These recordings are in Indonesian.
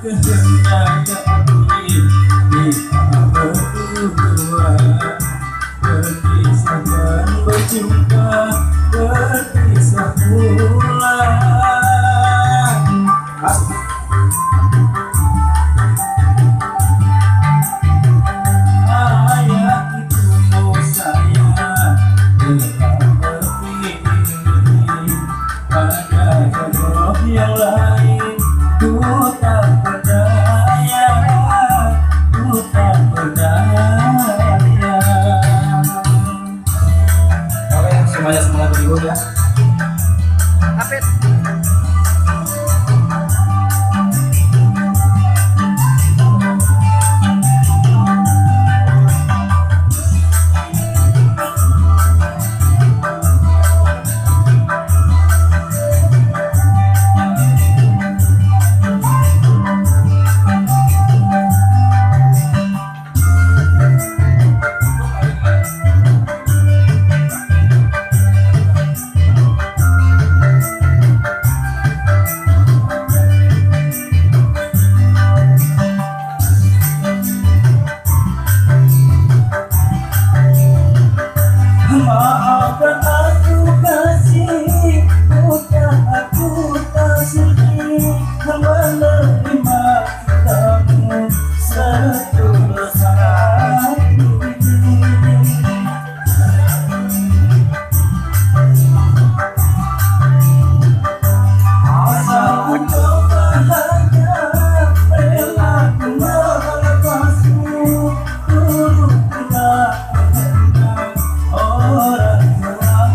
kehendaknya kita berdua berpisah dan berjumpa, berpisah pula. Ayah ibumu saya telah berpilih pada jodoh yang lain. Ku tak berdaya, ku tak berdaya. Oke, semuanya semangat berhibur ya. Apit. Maafkan aku kasih, bukan aku tak sudi menerima kamu setulus hati. Asal kau bahagia, rela ku melepasmu, turutlah orang tua.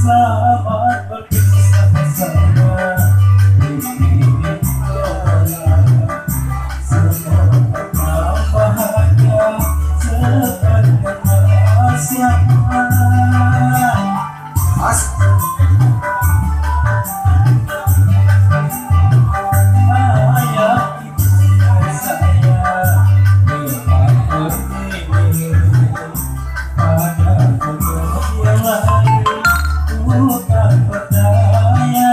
Selamat berpisah bersama di sini semoga kau bahagia sepanjang masa. Ayah ibu saya telah berpilih pada jodoh yang lain. Ku tak berdaya,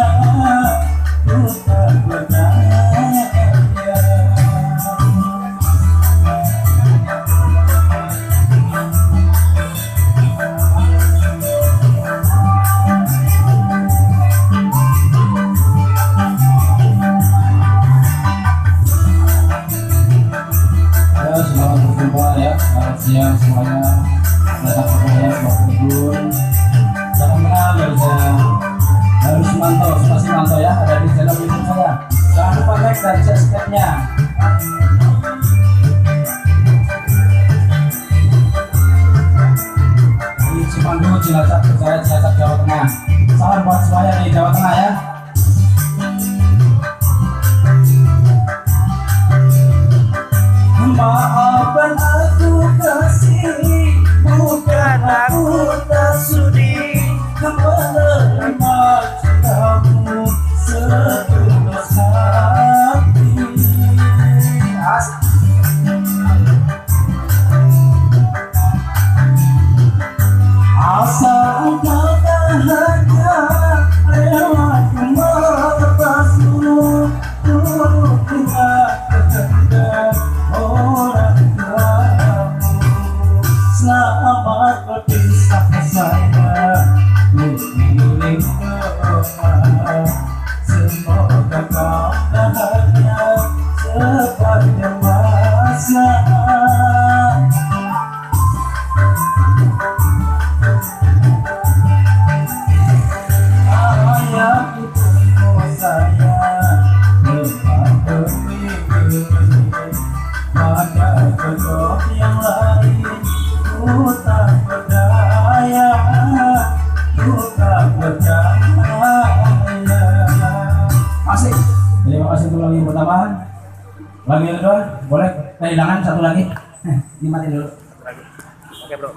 ku tak berdaya. Selamat berjumpa ya, selamat siang semuanya. Datang semuanya, selamat berhibur. Salam kenal dari saya Sumanto ya, ada di channel YouTube saya. Jangan lupa like dan subscribe-nya. Di Cimandu, Cilacap, Berjaya, Cilacap, Jawa Tengah. Salam buat semuanya di Jawa Tengah ya. Maafkan aku kasih, bukan aku tak sudi menerima kamu setulus hati. Asal kau bahagia, rela ku melepasmu, turutlah kehendak orang tuamu. Selamat berpisah saya milik doa. Semoga kau bahagia sepanjang masa. Ayah ibumu saya telah berpilih pada jodoh yang lain. Ku tak berdaya, ku tak berdaya. Asik. Terima kasih untuk lagu yang pertama. Lagu yang kedua boleh kehilangan satu lagi. Dimatiin dulu. Oke bro.